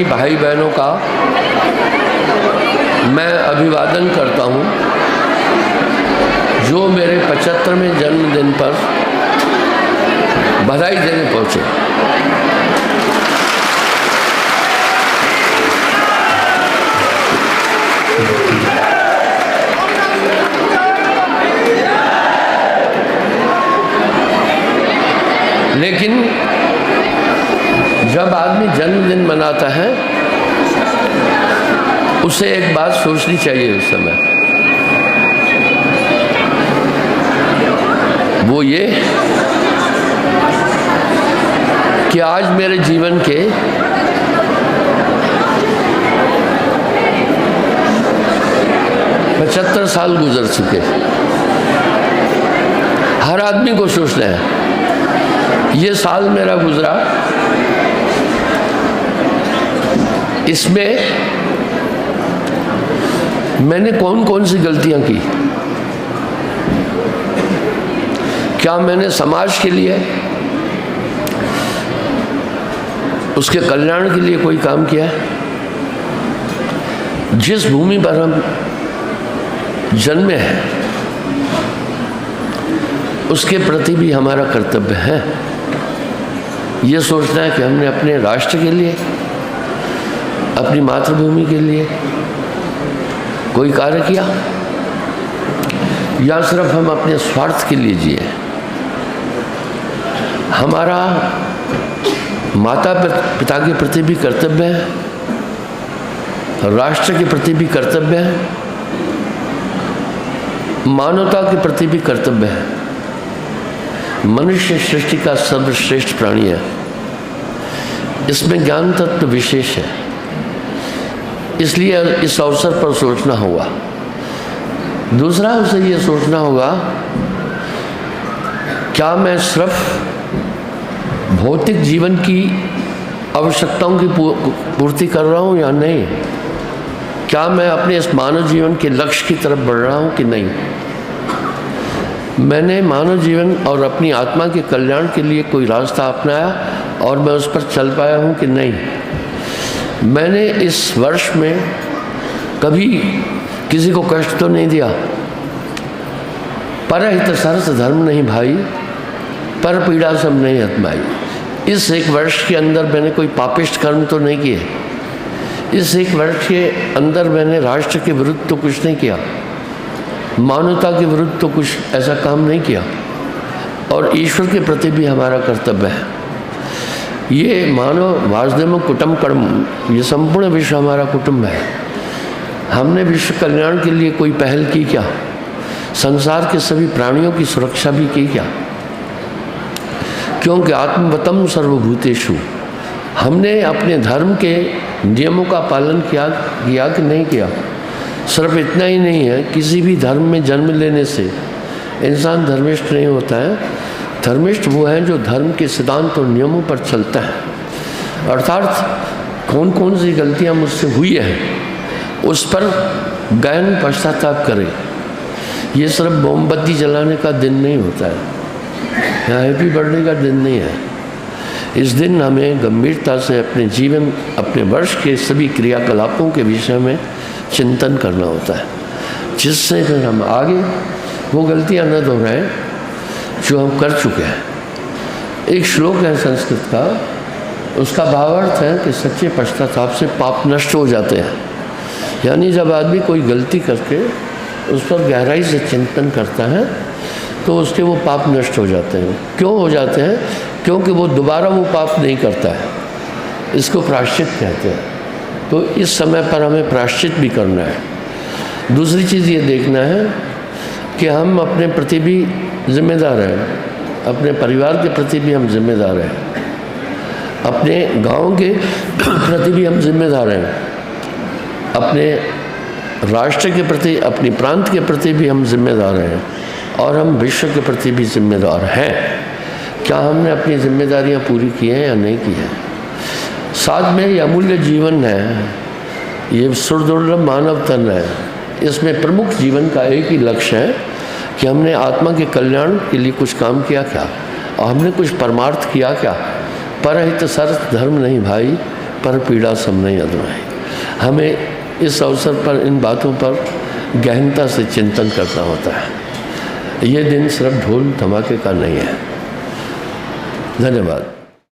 भाई बहनों का मैं अभिवादन करता हूं जो मेरे 75वें जन्मदिन पर बधाई देने पहुंचे। लेकिन जब आदमी जन्मदिन मनाता है उसे एक बात सोचनी चाहिए उस समय, वो ये कि आज मेरे जीवन के 75 साल गुजर चुके। हर आदमी को सोचना है ये साल मेरा गुजरा, इसमें मैंने कौन कौन सी गलतियां की, क्या मैंने समाज के लिए उसके कल्याण के लिए कोई काम किया है। जिस भूमि पर हम जन्मे हैं उसके प्रति भी हमारा कर्तव्य है ये सोचना है कि हमने अपने राष्ट्र के लिए, अपनी मातृभूमि के लिए कोई कार्य किया या सिर्फ हम अपने स्वार्थ के लिए जिए। हमारा माता पिता के प्रति भी कर्तव्य है, राष्ट्र के प्रति भी कर्तव्य है, मानवता के प्रति भी कर्तव्य है। मनुष्य सृष्टि का सर्वश्रेष्ठ प्राणी है, इसमें ज्ञान तत्व विशेष है, इसलिए इस अवसर पर सोचना होगा। दूसरा उसे ये सोचना होगा क्या मैं सिर्फ भौतिक जीवन की आवश्यकताओं की पूर्ति कर रहा हूँ या नहीं, क्या मैं अपने इस मानव जीवन के लक्ष्य की तरफ बढ़ रहा हूँ कि नहीं, मैंने मानव जीवन और अपनी आत्मा के कल्याण के लिए कोई रास्ता अपनाया और मैं उस पर चल पाया हूँ कि नहीं, मैंने इस वर्ष में कभी किसी को कष्ट तो नहीं दिया। परहित सरस धर्म नहीं भाई, पर पीड़ा सब नहीं हतमाई। इस एक वर्ष के अंदर मैंने कोई पापिष्ट कर्म तो नहीं किए, इस एक वर्ष के अंदर मैंने राष्ट्र के विरुद्ध तो कुछ नहीं किया, मानवता के विरुद्ध तो कुछ ऐसा काम नहीं किया, और ईश्वर के प्रति भी हमारा कर्तव्य है। ये मानव वासुदेव कुटुम्बकम, ये संपूर्ण विश्व हमारा कुटुंब है। हमने विश्व कल्याण के लिए कोई पहल की क्या, संसार के सभी प्राणियों की सुरक्षा भी की क्या, क्योंकि आत्मवतम सर्वभूतेषु, हमने अपने धर्म के नियमों का पालन किया कि नहीं किया। सिर्फ इतना ही नहीं है, किसी भी धर्म में जन्म लेने से इंसान धर्मिष्ठ नहीं होता है। धर्मिष्ठ वो है जो धर्म के सिद्धांत और नियमों पर चलता है, अर्थात कौन कौन सी गलतियां मुझसे हुई है उस पर गहन पश्चाताप करे। ये सिर्फ मोमबत्ती जलाने का दिन नहीं होता है या हैप्पी बर्थडे का दिन नहीं है। इस दिन हमें गंभीरता से अपने जीवन, अपने वर्ष के सभी क्रियाकलापों के विषय में चिंतन करना होता है, जिससे फिर हम आगे वो गलतियां न दोहराएं जो हम कर चुके हैं। एक श्लोक है संस्कृत का, उसका भावार्थ है कि सच्चे पश्चाताप से पाप नष्ट हो जाते हैं। यानी जब आदमी कोई गलती करके उस पर गहराई से चिंतन करता है तो उसके वो पाप नष्ट हो जाते हैं। क्यों हो जाते हैं? क्योंकि वो दोबारा वो पाप नहीं करता है। इसको प्रायश्चित कहते हैं। तो इस समय पर हमें प्रायश्चित भी करना है। दूसरी चीज़ ये देखना है कि हम अपने प्रति भी जिम्मेदार हैं, अपने परिवार के प्रति भी हम जिम्मेदार हैं, अपने गांव के प्रति भी हम जिम्मेदार हैं, अपने राष्ट्र के प्रति, अपनी प्रांत के प्रति भी हम जिम्मेदार हैं, और हम विश्व के प्रति भी जिम्मेदार हैं। क्या हमने अपनी जिम्मेदारियां पूरी की हैं या नहीं की हैं? साथ में ये अमूल्य जीवन है, ये सुदुर्लभ मानव तन है, इसमें प्रमुख जीवन का एक ही लक्ष्य है कि हमने आत्मा के कल्याण के लिए कुछ काम किया क्या, और हमने कुछ परमार्थ किया क्या। परहित सरस धर्म नहीं भाई, पर पीड़ा सब नहीं अधुनाई। हमें इस अवसर पर इन बातों पर गहनता से चिंतन करना होता है। ये दिन सिर्फ ढोल धमाके का नहीं है। धन्यवाद।